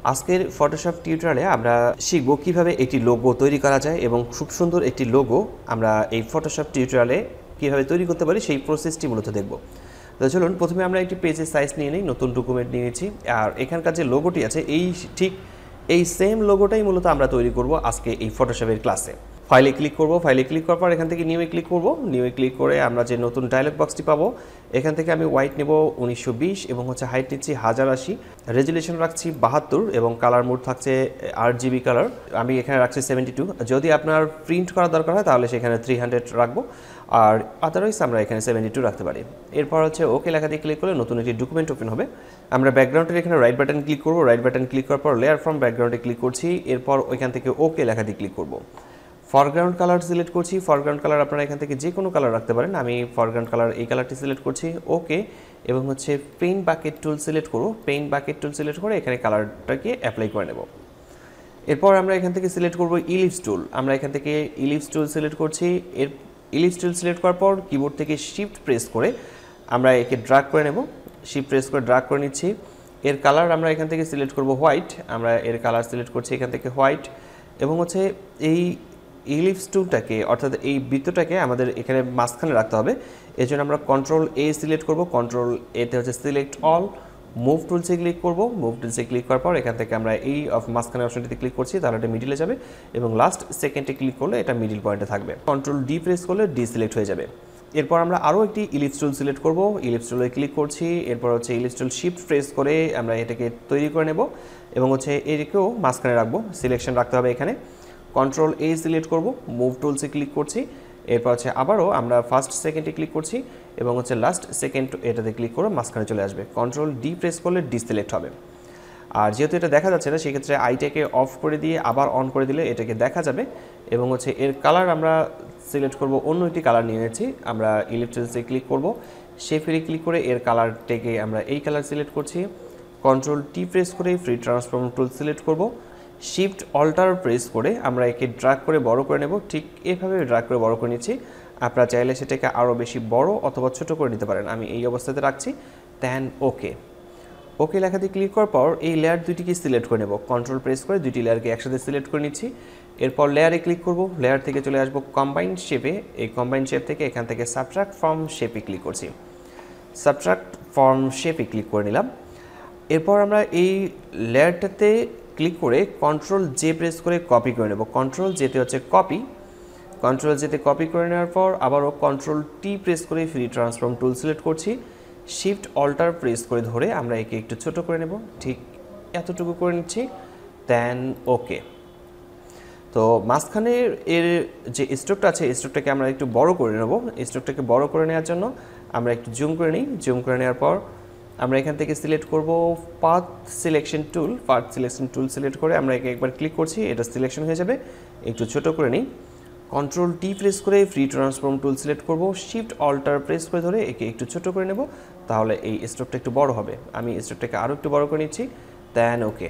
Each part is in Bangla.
আজকের ফটোশপ টিউটোরিয়ালে আমরা শিখব কিভাবে একটি লোগো তৈরি করা যায় এবং খুব সুন্দর একটি লোগো আমরা এই ফটোশপ টিউটোরিয়ালে কিভাবে তৈরি করতে পারি সেই প্রসেসটি মূলত দেখব। তো চলুন প্রথমে আমরা একটি পেজের সাইজ নিয়ে নিই, নতুন ডকুমেন্ট নিয়েছি। আর এখানকার যে লোগোটি আছে ঠিক এই সেম লোগোটাই মূলত আমরা তৈরি করব আজকে এই ফটোশপের ক্লাসে। ফাইলে ক্লিক করব, ফাইলে ক্লিক করার পর এখান থেকে নিউয়ে ক্লিক করব। নিউয়ে ক্লিক করে আমরা যে নতুন ডায়লগ বক্সটি পাবো, এখান থেকে আমি হোয়াইট নেব 1920 এবং হাইট নিচ্ছি 1080, রেজুলেশন রাখছি 72 এবং কালার মোড থাকছে RGB কালার। আমি এখানে রাখছি 72। যদি আপনার প্রিন্ট করা দরকার হয় তাহলে সেখানে 300 রাখবো, আর আদারওয়াইজ আমরা এখানে 72 রাখতে পারি। এরপর ওকে লেখা দিয়ে ক্লিক করলে নতুন একটি ডকুমেন্ট ওপেন হবে। আমরা ব্যাকগ্রাউন্ডের এখানে রাইট বাটন ক্লিক করব, রাইট বাটন ক্লিক করার পর লেয়ার ফ্রম ব্যাকগ্রাউন্ডে ক্লিক করছি। এরপর ওইখান থেকে ওকে লেখা দিয়ে ক্লিক করব। ফরগ্রাউন্ড কালার সিলেক্ট করছি। ফরগ্রাউন্ড কালার আপনারা এখান থেকে যে কোনো কালার রাখতে পারেন। আমি ফরগ্রাউন্ড কালার এই কালারটি সিলেক্ট করছি, ওকে। এবং পেইন্ট বাকেট টুল সিলেক্ট করব। পেইন্ট বাকেট টুল সিলেক্ট করে এখানে কালারটাকে অ্যাপ্লাই করে নেব। এরপর আমরা এখান থেকে সিলেক্ট করব ইলিপস টুল। আমরা এখান থেকে ইলিপস টুল সিলেক্ট করছি। ইলিপস টুল সিলেক্ট করার পর কিবোর্ড থেকে শিফট প্রেস করে আমরা একে ড্র্যাগ করে নেব। শিফট প্রেস করে ড্র্যাগ করে নিচ্ছি। এর কালার আমরা এখান থেকে সিলেক্ট করব হোয়াইট। আমরা এর কালার সিলেক্ট করছি এখান থেকে হোয়াইট। এবং এই ইলিপস টুলটাকে অর্থাৎ এই বৃত্তটাকে আমাদের এখানে মাঝখানে রাখতে হবে। এই জন্য আমরা কন্ট্রোল A সিলেক্ট করব। কন্ট্রোল এতে সিলেক্ট অল, মুভ টুলসে ক্লিক করব। মুভ টুলসে ক্লিক করার পর এখান থেকে আমরা এই মাঝখানে অপশনটিতে ক্লিক করছি, তাহলে এটা মিডিলে যাবে এবং লাস্ট সেকেন্ডে ক্লিক করলে এটা মিডিল পয়েন্টে থাকবে। কন্ট্রোল D প্রেস করলে ডি সিলেক্ট হয়ে যাবে। এরপর আমরা আরও একটি ইলিপস টুল সিলেক্ট করব। ইলিপস টুলে ক্লিক করছি। এরপর ইলিপস টুল শিফট প্রেস করে আমরা এটাকে তৈরি করে নেব এবং এটাকেও মাঝখানে রাখবো। সিলেকশন রাখতে হবে এখানে। কন্ট্রোল A সিলেক্ট করব, মুভ টুলসে ক্লিক করছি। এরপর আবারও আমরা ফার্স্ট সেকেন্ডে ক্লিক করছি এবং লাস্ট সেকেন্ড এটাতে ক্লিক করে মাঝখানে চলে আসবে। কন্ট্রোল D প্রেস করলে ডিসিলেক্ট হবে। আর যেহেতু এটা দেখা যাচ্ছে না, সেক্ষেত্রে আইটাকে অফ করে দিয়ে আবার অন করে দিলে এটাকে দেখা যাবে। এবং এর কালার আমরা সিলেক্ট করব, অন্য একটি কালার নিয়ে নিয়েছি। আমরা ইলিপস টুলসে ক্লিক করব, শেপে ক্লিক করে এর কালারটাকে আমরা এই কালার সিলেক্ট করছি। কন্ট্রোল T প্রেস করে ফ্রি ট্রান্সফর্ম টুল সিলেক্ট করব। শিফট অল্টার প্রেস করে আমরা একে ড্র্যাগ করে বড় করে নেব। ঠিক এভাবে ড্র্যাগ করে বড় করে নিচ্ছি। আপনারা চাইলে সেটাকে আরও বেশি বড় অথবা ছোট করে নিতে পারেন। আমি এই অবস্থাতে রাখছি। দেন ওকে লেখা দিয়ে ক্লিক করার পর এই লেয়ার দুটিকে সিলেক্ট করে নেব। কন্ট্রোল প্রেস করে দুটি লেয়ারকে একসাথে সিলেক্ট করে নিচ্ছি। এরপর লেয়ারে ক্লিক করব। লেয়ার থেকে চলে আসবো কম্বাইন্ড শেপে। এই কম্বাইন্ড শেপ থেকে এখান থেকে সাবট্রাক্ট ফ্রম শেপে ক্লিক করছি। সাবট্রাক্ট ফ্রম শেপে ক্লিক করে নিলাম। এরপর আমরা এই লেয়ারটাতে ক্লিক করে কন্ট্রোল J প্রেস করে কপি করে নেব। কন্ট্রোল Jতে কপি। কন্ট্রোল Jতে কপি করে নেওয়ার পর আবারও কন্ট্রোল T প্রেস করে ফ্রি ট্রান্সফর্ম টুল সিলেক্ট করছি। শিফট অল্টার প্রেস করে ধরে আমরা একে একটু ছোট করে নেব। ঠিক এতটুকু করে নিচ্ছি। দেন ওকে। তো মাঝখানে এর যে স্ট্রোকটা আছে, স্ট্রোকটাকে আমরা একটু বড় করে নেব। স্ট্রোকটাকে বড় করে নেওয়ার জন্য আমরা একটু জুম করে নিই। জুম করে নেওয়ার পর আমরা এখান থেকে সিলেক্ট করব path selection tool. Path selection tool select করে আমরা একে একবার ক্লিক করছি, এটা সিলেকশন হয়ে যাবে। একটু ছোট করে নিই। কন্ট্রোল T প্রেস করে ফ্রি ট্রান্সফর্ম টুল সিলেক্ট করব। শিফট অল্টার প্রেস করে ধরে একে একটু ছোট করে নেব, তাহলে এই স্ট্রোকটা একটু বড় হবে। আমি স্ট্রোকটাকে আরও একটু বড় করে নিচ্ছি। দেন ওকে,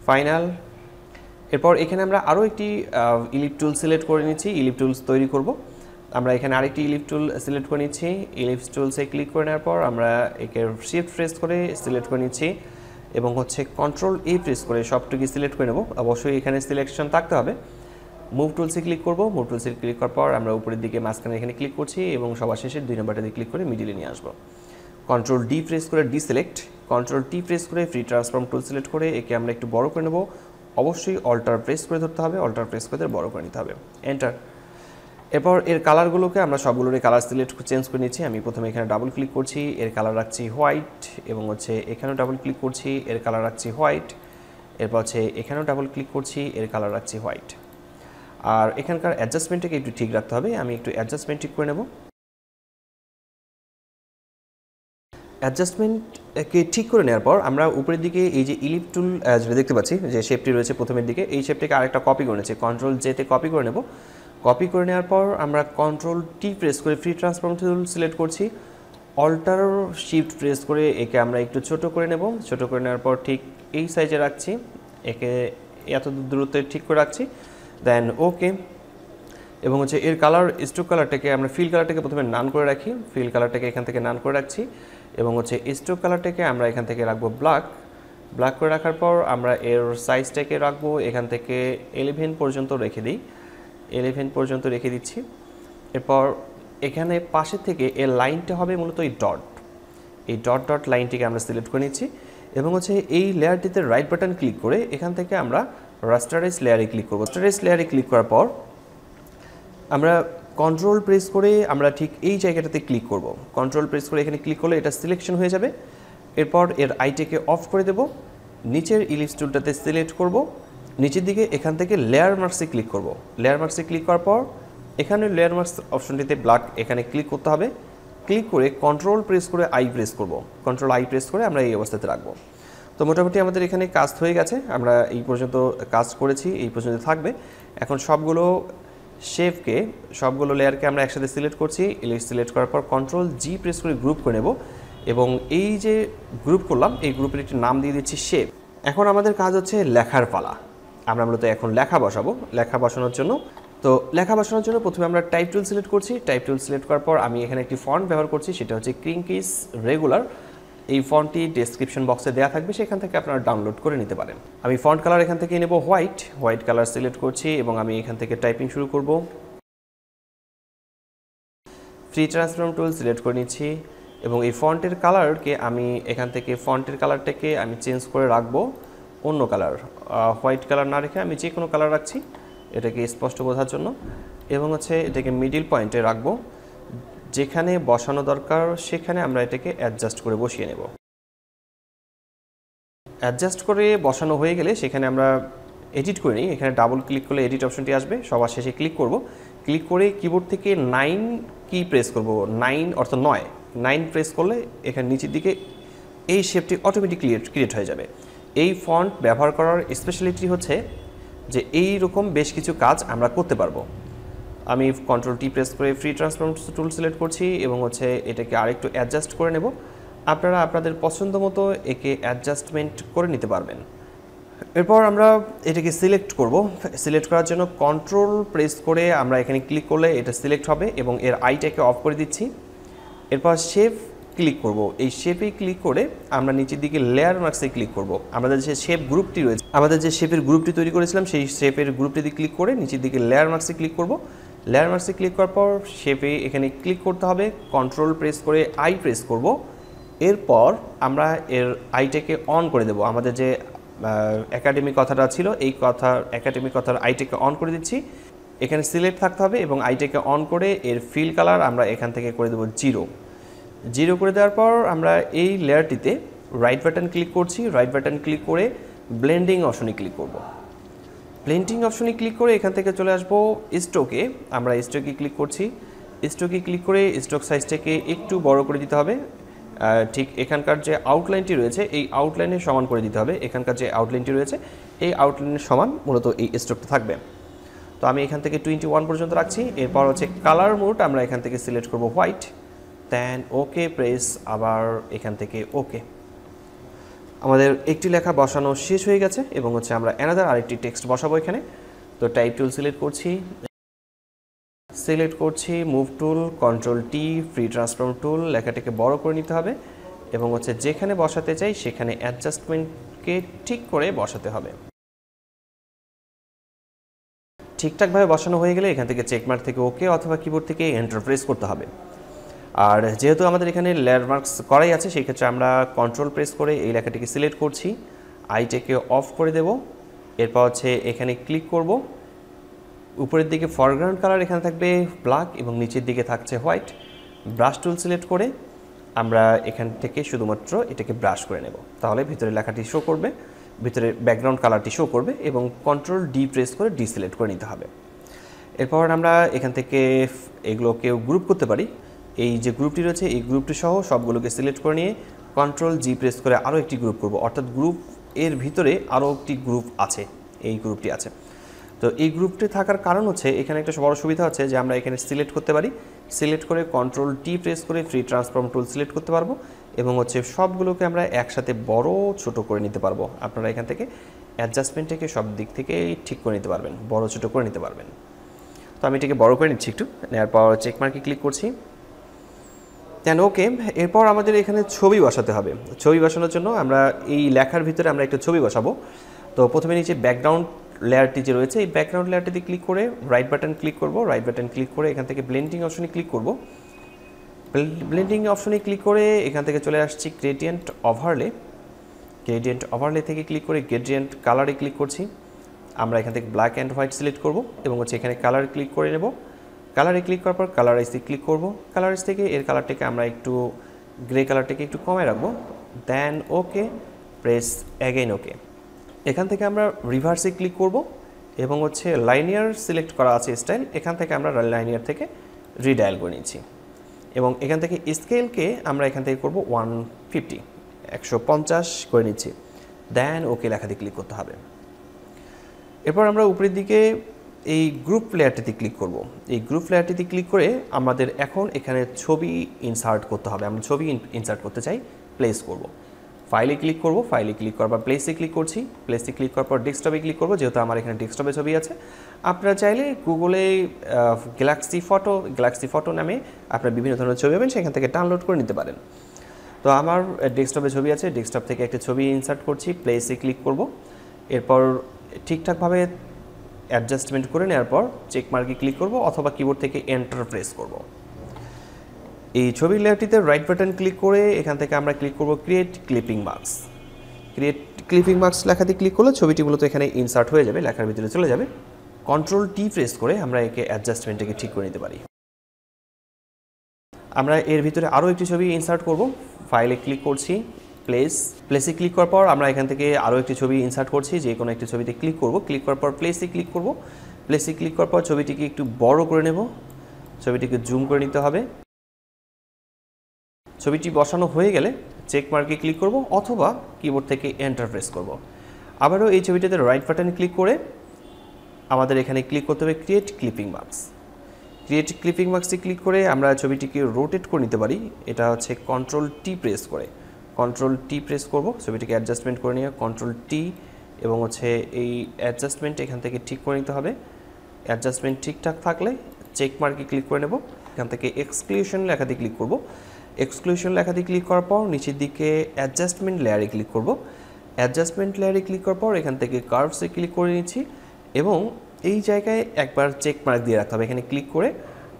ফাইনাল। এরপর এখানে আমরা আরও একটি ইলিপ টুল সিলেক্ট করে নিচ্ছি। ইলিপ টুলস তৈরি করব। আমরা এখানে আরেকটি ইলিপ টুল সিলেক্ট করে নিচ্ছি। ইলিপস টুলসে ক্লিক করে নেওয়ার পর আমরা একে শিফট প্রেস করে সিলেক্ট করে নিচ্ছি এবং কন্ট্রোল A প্রেস করে সবটুকু সিলেক্ট করে নেব। অবশ্যই এখানে সিলেকশন থাকতে হবে। মুভ টুলসে ক্লিক করব। মুভ টুলসে ক্লিক করার পর আমরা উপরের দিকে মাঝখানে এখানে ক্লিক করছি এবং সবার শেষে 2 নম্বরটাতে ক্লিক করে মিডিলে নিয়ে আসবো। কন্ট্রোল D প্রেস করে ডিসিলেক্ট। কন্ট্রোল T প্রেস করে ফ্রি ট্রান্সফর্ম টুল সিলেক্ট করে একে আমরা একটু বড় করে নেব। অবশ্যই অল্টার প্রেস করে ধরতে হবে, অল্টার প্রেস করে বড় করে নিতে হবে। এন্টার। এরপর এর কালারগুলোকে আমরা সবগুলোরই কালার সিলেক্ট চেঞ্জ করে নিচ্ছি। আমি প্রথমে এখানে ডাবল ক্লিক করছি, এর কালার রাখছি হোয়াইট এবং এখানেও ডাবল ক্লিক করছি, এর কালার রাখছি হোয়াইট। এরপর এখানেও ডাবল ক্লিক করছি, এর কালার রাখছি হোয়াইট। আর এখানকার অ্যাডজাস্টমেন্টটাকে একটু ঠিক রাখতে হবে। আমি একটু অ্যাডজাস্টমেন্ট ঠিক করে নেব। অ্যাডজাস্টমেন্টকে ঠিক করে নেওয়ার পর আমরা উপরের দিকে এই যে ইলিপ টুল যেটা দেখতে পাচ্ছি, যে শেপটি রয়েছে প্রথমের দিকে, এই শেপটিকে আরেকটা কপি করে নিচ্ছি। কন্ট্রোল Jতে কপি করে নেব। কপি করে নেওয়ার পর আমরা কন্ট্রোল T প্রেস করে ফ্রি ট্রান্সফর্ম টুল সিলেক্ট করছি। অল্টার শিফট প্রেস করে একে আমরা একটু ছোট করে নেব। ছোট করে নেওয়ার পর ঠিক এই সাইজে রাখছি, একে এত দূরত্বে ঠিক করে রাখছি। দেন ওকে। এবং এর কালার স্ট্রোক কালারটাকে আমরা ফিল কালারটাকে প্রথমে নান করে রাখি। ফিল কালারটাকে এখান থেকে নান করে রাখছি এবং স্ট্রোক কালারটাকে আমরা এখান থেকে রাখবো ব্ল্যাক। ব্ল্যাক করে রাখার পর আমরা এর সাইজটাকে রাখবো এখান থেকে 11 পর্যন্ত রেখে দিই, 11 পর্যন্ত রেখে দিচ্ছি। এরপর এখানে পাশে থেকে এর লাইনটা হবে মূলত এই ডট লাইনটিকে আমরা সিলেক্ট করে নিচ্ছি এবং হচ্ছে এই লেয়ারটিতে রাইট বাটন ক্লিক করে এখান থেকে আমরা রাস্টারাইজ লেয়ারে ক্লিক করব। রাস্টারাইজ লেয়ারে ক্লিক করার পর আমরা কন্ট্রোল প্রেস করে আমরা ঠিক এই জায়গাটাতে ক্লিক করব। কন্ট্রোল প্রেস করে এখানে ক্লিক করলে এটা সিলেকশন হয়ে যাবে। এরপর এর আইটিকে অফ করে দেব, নিচের ইলিপস টুলটাতে সিলেক্ট করব, নিচের দিকে এখান থেকে লেয়ার মার্কসে ক্লিক করব। লেয়ার মার্কসে ক্লিক করার পর এখানে লেয়ার মার্কস অপশনটিতে ব্ল্যাক এখানে ক্লিক করতে হবে। ক্লিক করে কন্ট্রোল প্রেস করে আই প্রেস করব, কন্ট্রোল আই প্রেস করে আমরা এই অবস্থাতে রাখবো। তো মোটামুটি আমাদের এখানে কাজ হয়ে গেছে, আমরা এই পর্যন্ত কাজ করেছি, এই পর্যন্ত থাকবে। এখন সবগুলো লেয়ারকে আমরা একসাথে সিলেক্ট করছি। সিলেক্ট করার পর কন্ট্রোল জি প্রেস করে গ্রুপ করে নেব এবং এই যে গ্রুপ করলাম এই গ্রুপের একটি নাম দিয়ে দিচ্ছি শেপ। এখন আমাদের কাজ হচ্ছে লেখার পালা। আমরা মূলত এখন লেখা বসাবো। লেখা বসানোর জন্য প্রথমে আমরা টাইপ টুল সিলেক্ট করছি। টাইপ টুল সিলেক্ট করার পর আমি এখানে একটি ফন্ট ব্যবহার করছি, সেটা হচ্ছে ক্রিঙ্কিস রেগুলার। এই ফন্টটি ডেসক্রিপশন বক্সে দেওয়া থাকবে, সেখান থেকে আপনারা ডাউনলোড করে নিতে পারেন। আমি ফন্ট কালার এখান থেকে নেব হোয়াইট কালার সিলেক্ট করছি এবং আমি এখান থেকে টাইপিং শুরু করব। ফ্রি ট্রান্সফর্ম টুল সিলেক্ট করে নিচ্ছি এবং এই ফন্টের কালারকে আমি এখান থেকে ফন্টের কালারটাকে আমি চেঞ্জ করে রাখবো অন্য কালার, হোয়াইট কালার না রেখে আমি যে কোনো কালার রাখছি এটাকে স্পষ্ট বোঝার জন্য। এবং হচ্ছে এটাকে মিডিল পয়েন্টে রাখবো, যেখানে বসানো দরকার সেখানে আমরা এটাকে অ্যাডজাস্ট করে বসিয়ে নেব। অ্যাডজাস্ট করে বসানো হয়ে গেলে সেখানে আমরা এডিট করে নিই। এখানে ডাবল ক্লিক করলে এডিট অপশনটি আসবে, সবার শেষে ক্লিক করব। ক্লিক করে কিবোর্ড থেকে 9 কি প্রেস করব, 9 অর্থাৎ 9 প্রেস করলে এখানে নিচের দিকে এই শেপটি অটোমেটিক ক্রিয়েট হয়ে যাবে। এই ফন্ট ব্যবহার করার স্পেশালিটি হচ্ছে যে এই রকম বেশ কিছু কাজ আমরা করতে পারবো। আমি কন্ট্রোল টি প্রেস করে ফ্রি ট্রান্সফর্ম টুল সিলেক্ট করছি এবং হচ্ছে এটাকে আরেকটু অ্যাডজাস্ট করে নেব। আপনারা আপনাদের পছন্দ মতো একে অ্যাডজাস্টমেন্ট করে নিতে পারবেন। এরপর আমরা এটাকে সিলেক্ট করব। সিলেক্ট করার জন্য কন্ট্রোল প্রেস করে আমরা এখানে ক্লিক করলে এটা সিলেক্ট হবে এবং এর আইটাকে অফ করে দিচ্ছি। এরপর শেপ ক্লিক করব। এই শেপে ক্লিক করে আমরা নিচের দিকে লেয়ার মার্কসে ক্লিক করব। আমাদের যে শেপ গ্রুপটি রয়েছে, আমাদের যে শেপের গ্রুপটি তৈরি করেছিলাম সেই শেপের গ্রুপটিতে ক্লিক করে নিচের দিকে লেয়ার মার্কসে ক্লিক করব। লেয়ার মার্কসে ক্লিক করার পর শেপে এখানে ক্লিক করতে হবে, কন্ট্রোল প্রেস করে আই প্রেস করব। এরপর আমরা এর আইটাকে অন করে দেব। আমাদের যে একাডেমিক কথাটা ছিল এই একাডেমিক কথার আইটাকে অন করে দিচ্ছি। এখানে সিলেক্ট থাকতে হবে এবং আইটাকে অন করে এর ফিল কালার আমরা এখান থেকে করে দেবো 0 করে দেওয়ার পর আমরা এই লেয়ারটিতে রাইট বাটন ক্লিক করছি। রাইট বাটন ক্লিক করে ব্লেন্ডিং অপশনে ক্লিক করব। ব্লেন্ডিং অপশনে ক্লিক করে এখান থেকে চলে আসবো স্ট্রোকে। আমরা স্ট্রোকে ক্লিক করছি। স্ট্রোকে ক্লিক করে স্ট্রোক সাইজটাকে একটু বড় করে দিতে হবে। ঠিক এখানকার যে আউটলাইনটি রয়েছে এই আউটলাইনের সমান করে দিতে হবে। এখানকার যে আউটলাইনটি রয়েছে এই আউটলাইনের সমান মূলত এই স্ট্রোকটা থাকবে। তো আমি এখান থেকে 21 পর্যন্ত রাখছি। এরপর হচ্ছে কালার মোড আমরা এখান থেকে সিলেক্ট করব হোয়াইট, দেন ওকে প্রেস, আবার এখান থেকে ওকে। আমাদের একটি লেখা বসানো শেষ হয়ে গেছে এবং হচ্ছে আমরা অ্যানাদার আরেকটি টেক্সট বসাবো এখানে। তো টাইপ টুল সিলেক্ট করছি, move tool, control T, free transform tool, লেখাটাকে বড় করে নিতে হবে এবং হচ্ছে যেখানে বসাতে চাই সেখানে অ্যাডজাস্টমেন্টকে ঠিক করে বসাতে হবে। ঠিকঠাকভাবে বসানো হয়ে গেলে এখান থেকে চেকমার্ক থেকে ওকে অথবা কিবোর্ড থেকে এন্টার প্রেস করতে হবে। আর যেহেতু আমাদের এখানে লেয়ার মার্কস করাই আছে সেই ক্ষেত্রে আমরা কন্ট্রোল প্রেস করে এই লেখাটিকে সিলেক্ট করছি, আইটাকে অফ করে দেব। এরপর হচ্ছে এখানে ক্লিক করব। উপরের দিকে ফরগ্রাউন্ড কালার এখানে থাকবে ব্ল্যাক এবং নিচের দিকে থাকছে হোয়াইট। ব্রাশ টুল সিলেক্ট করে আমরা এখান থেকে শুধুমাত্র এটাকে ব্রাশ করে নেব, তাহলে ভিতরে লেখাটি শো করবে, ভিতরে ব্যাকগ্রাউন্ড কালারটি শো করবে এবং কন্ট্রোল ডি প্রেস করে ডিসিলেক্ট করে নিতে হবে। এরপর আমরা এখান থেকে এগুলোকেও গ্রুপ করতে পারি। এই যে গ্রুপটি রয়েছে এই গ্রুপটি সহ সবগুলোকে সিলেক্ট করে নিয়ে কন্ট্রোল জি প্রেস করে আরও একটি গ্রুপ করব, অর্থাৎ গ্রুপ এর ভিতরে আরও একটি গ্রুপ আছে, এই গ্রুপটি আছে। তো এই গ্রুপটি থাকার কারণ হচ্ছে এখানে একটা বড় সুবিধা হচ্ছে যে আমরা এখানে সিলেক্ট করতে পারি, সিলেক্ট করে কন্ট্রোল টি প্রেস করে ফ্রি ট্রান্সফর্ম টুল সিলেক্ট করতে পারবো এবং হচ্ছে সবগুলোকে আমরা একসাথে বড় ছোট করে নিতে পারবো। আপনারা এখান থেকে অ্যাডজাস্টমেন্টটাকে সব দিক থেকে ঠিক করে নিতে পারবেন, বড় ছোট করে নিতে পারবেন। তো আমি এটাকে বড় করে নিচ্ছি একটু, নেওয়ার পর চেকমার্কে ক্লিক করছি। দেন ওকে। এরপর আমাদের এখানে ছবি বসাতে হবে। ছবি বসানোর জন্য আমরা এই লেখার ভিতরে আমরা একটা ছবি বসাবো। তো প্রথমে নিচে ব্যাকগ্রাউন্ড লেয়ারটি যে রয়েছে এই ব্যাকগ্রাউন্ড লেয়ারটিতে ক্লিক করে রাইট বাটন ক্লিক করব। রাইট বাটন ক্লিক করে এখান থেকে ব্লেন্ডিং অপশনে ক্লিক করব। ব্লেন্ডিং অপশনে ক্লিক করে এখান থেকে চলে আসছি গ্রেডিয়েন্ট ওভারলে। গ্রেডিয়েন্ট ওভারলে থেকে ক্লিক করে গ্রেডিয়েন্ট কালারে ক্লিক করছি। আমরা এখান থেকে ব্ল্যাক অ্যান্ড হোয়াইট সিলেক্ট করব এবং হচ্ছে এখানে কালার ক্লিক করে নেব। কালারে ক্লিক করার পর কালারাইজে ক্লিক করব। কালারাইজ থেকে এর কালারটাকে আমরা একটু গ্রে কালারটাকে একটু কমে রাখবো। দেন ওকে, প্রেস অ্যাগেইন ওকে। এখান থেকে আমরা রিভার্সে ক্লিক করব এবং হচ্ছে লাইনিয়ার সিলেক্ট করা আছে স্টাইল, এখান থেকে আমরা লাইনিয়ার থেকে রিডায়াল করে নিচ্ছি এবং এখান থেকে স্কেলকে আমরা এখান থেকে করব 150 করে নিচ্ছি। দেন ওকে লেখাতে ক্লিক করতে হবে। এরপর আমরা উপরের দিকে এই গ্রুপ লেয়ারটিতে ক্লিক করব। এই গ্রুপ লেয়ারটিতে ক্লিক করে আমাদের এখন এখানে ছবি ইনসার্ট করতে হবে। আমরা ছবি ইনসার্ট করতে চাই, প্লেস করব। ফাইলে ক্লিক করব। ফাইলে ক্লিক করার পর প্লেসে ক্লিক করছি। প্লেসে ক্লিক করার পর ডেস্কটপে ক্লিক করব, যেহেতু আমার এখানে ডেস্কটপে ছবি আছে। আপনারা চাইলে গুগলে গ্যালাক্সি ফটো নামে আপনারা বিভিন্ন ধরনের ছবি পাবেন, সেখান থেকে ডাউনলোড করে নিতে পারেন। তো আমার ডেস্কটপে ছবি আছে, ডেস্কটপ থেকে একটা ছবি ইনসার্ট করছি, প্লেসে ক্লিক করব। এরপর ঠিকঠাকভাবে অ্যাডজাস্টমেন্ট করে নেওয়ার পর চেক মার্কে ক্লিক করব অথবা কিবোর্ড থেকে এন্টার প্রেস করব। এই ছবির লেয়ারটিতে রাইট বাটন ক্লিক করে এখান থেকে আমরা ক্লিক করব create clipping masks. Create clipping marks লেখাতে ক্লিক করলে ছবিটি মূলত এখানে ইনসার্ট হয়ে যাবে, লেখার ভিতরে চলে যাবে। কন্ট্রোল টি প্রেস করে আমরা একে অ্যাডজাস্টমেন্টটাকে ঠিক করে নিতে পারি। আমরা এর ভিতরে আরও একটি ছবি ইনসার্ট করব। ফাইলে ক্লিক করছি, প্লেসে ক্লিক করার পর আমরা এখান থেকে আরও একটি ছবি ইনসার্ট করছি, যে কোনো একটি ছবিতে ক্লিক করব। ক্লিক করার পর প্লেসে ক্লিক করব। প্লেসে ক্লিক করার পর ছবিটিকে একটু বড় করে নেব, ছবিটিকে জুম করে নিতে হবে। ছবিটি বসানো হয়ে গেলে চেক মার্কে ক্লিক করব অথবা কিবোর্ড থেকে এন্টার প্রেস করব। আবারও এই ছবিটাতে রাইট বাটনে ক্লিক করে আমাদের এখানে ক্লিক করতে হবে create clipping masks. Create clipping মার্কসে ক্লিক করে আমরা ছবিটিকে রোটেট করে নিতে পারি। এটা হচ্ছে কন্ট্রোল টি প্রেস করে, কন্ট্রোল টি প্রেস করব, ছবিটিকে অ্যাডজাস্টমেন্ট করে নিয়ে কন্ট্রোল টি এবং হচ্ছে এই অ্যাডজাস্টমেন্ট এখান থেকে ঠিক করে নিতে হবে। অ্যাডজাস্টমেন্ট ঠিকঠাক থাকলে চেক মার্কে ক্লিক করে নেব। এখান থেকে এক্সক্লুশন লেখাতে ক্লিক করব। এক্সক্লুশন লেখাতে ক্লিক করার পর নিচের দিকে অ্যাডজাস্টমেন্ট লেয়ারে ক্লিক করব। অ্যাডজাস্টমেন্ট লেয়ারে ক্লিক করার পর এখান থেকে কার্ভসে ক্লিক করে নিচ্ছি এবং এই জায়গায় একবার চেক মার্ক দিয়ে রাখতে হবে। এখানে ক্লিক করে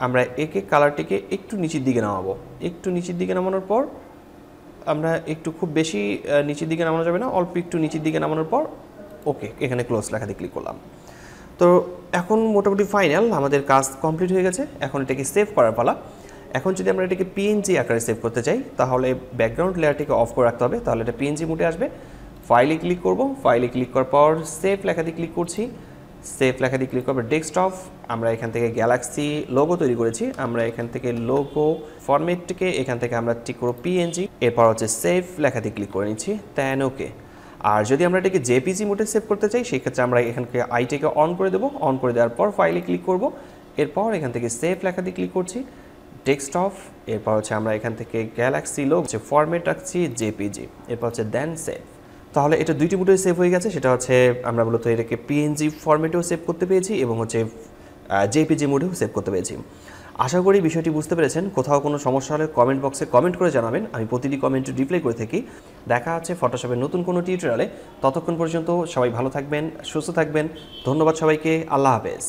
আমরা একে কালারটিকে একটু নিচের দিকে নামাবো। একটু নিচের দিকে নামানোর পর আমরা একটু খুব বেশি নিচের দিকে নামানো যাবে না, অল্প একটু নিচের দিকে নামানোর পর ওকে এখানে ক্লোজ লেখাতে ক্লিক করলাম। তো এখন মোটামুটি ফাইনাল আমাদের কাজ কমপ্লিট হয়ে গেছে। এখন এটাকে সেভ করার পালা। এখন যদি আমরা এটাকে পিএনজি আকারে সেভ করতে চাই তাহলে ব্যাকগ্রাউন্ড লেয়ারটিকে অফ করে রাখতে হবে, তাহলে এটা পিএনজি মোডে আসবে। ফাইলে ক্লিক করব। ফাইলে ক্লিক করার পর সেভ লেখাতে ক্লিক করছি। সেভ লেখাতে ক্লিক করব ডেস্কটপ। আমরা এখান থেকে গ্যালাক্সি লোগো তৈরি করেছি, আমরা এখান থেকে লোগো ফরম্যাটটিকে এখান থেকে আমরা ঠিক করব পিএনজি। এরপর হচ্ছে সেভ লেখাতে ক্লিক করে নিচ্ছি, দেন ওকে। আর যদি আমরা এটাকে জেপিজি মোডে সেভ করতে চাই সেক্ষেত্রে আমরা এখান থেকে আইটিকে অন করে দেবো। অন করে দেওয়ার পর ফাইলে ক্লিক করব। এরপর এখান থেকে সেভ লেখাতে ক্লিক করছি, ডেস্কটপ। এরপর হচ্ছে আমরা এখান থেকে গ্যালাক্সি লোগো যে ফরম্যাট রাখছি জেপিজি। এরপর হচ্ছে দেন সেভ। তাহলে এটা দুইটি মোডে সেভ হয়ে গেছে, সেটা হচ্ছে আমরা মূলত এটাকে পিএনজি ফরম্যাটেও সেভ করতে পেরেছি এবং হচ্ছে জেপিজি মোডেও সেভ করতে পেরেছি। আশা করি বিষয়টি বুঝতে পেরেছেন। কোথাও কোনো সমস্যা হলে কমেন্ট বক্সে কমেন্ট করে জানাবেন, আমি প্রতিটি কমেন্টে রিপ্লাই করে থাকি। দেখা হচ্ছে ফটোশপের নতুন কোনো টিউটোরিয়ালে। ততক্ষণ পর্যন্ত সবাই ভালো থাকবেন, সুস্থ থাকবেন। ধন্যবাদ সবাইকে। আল্লাহ হাফেজ।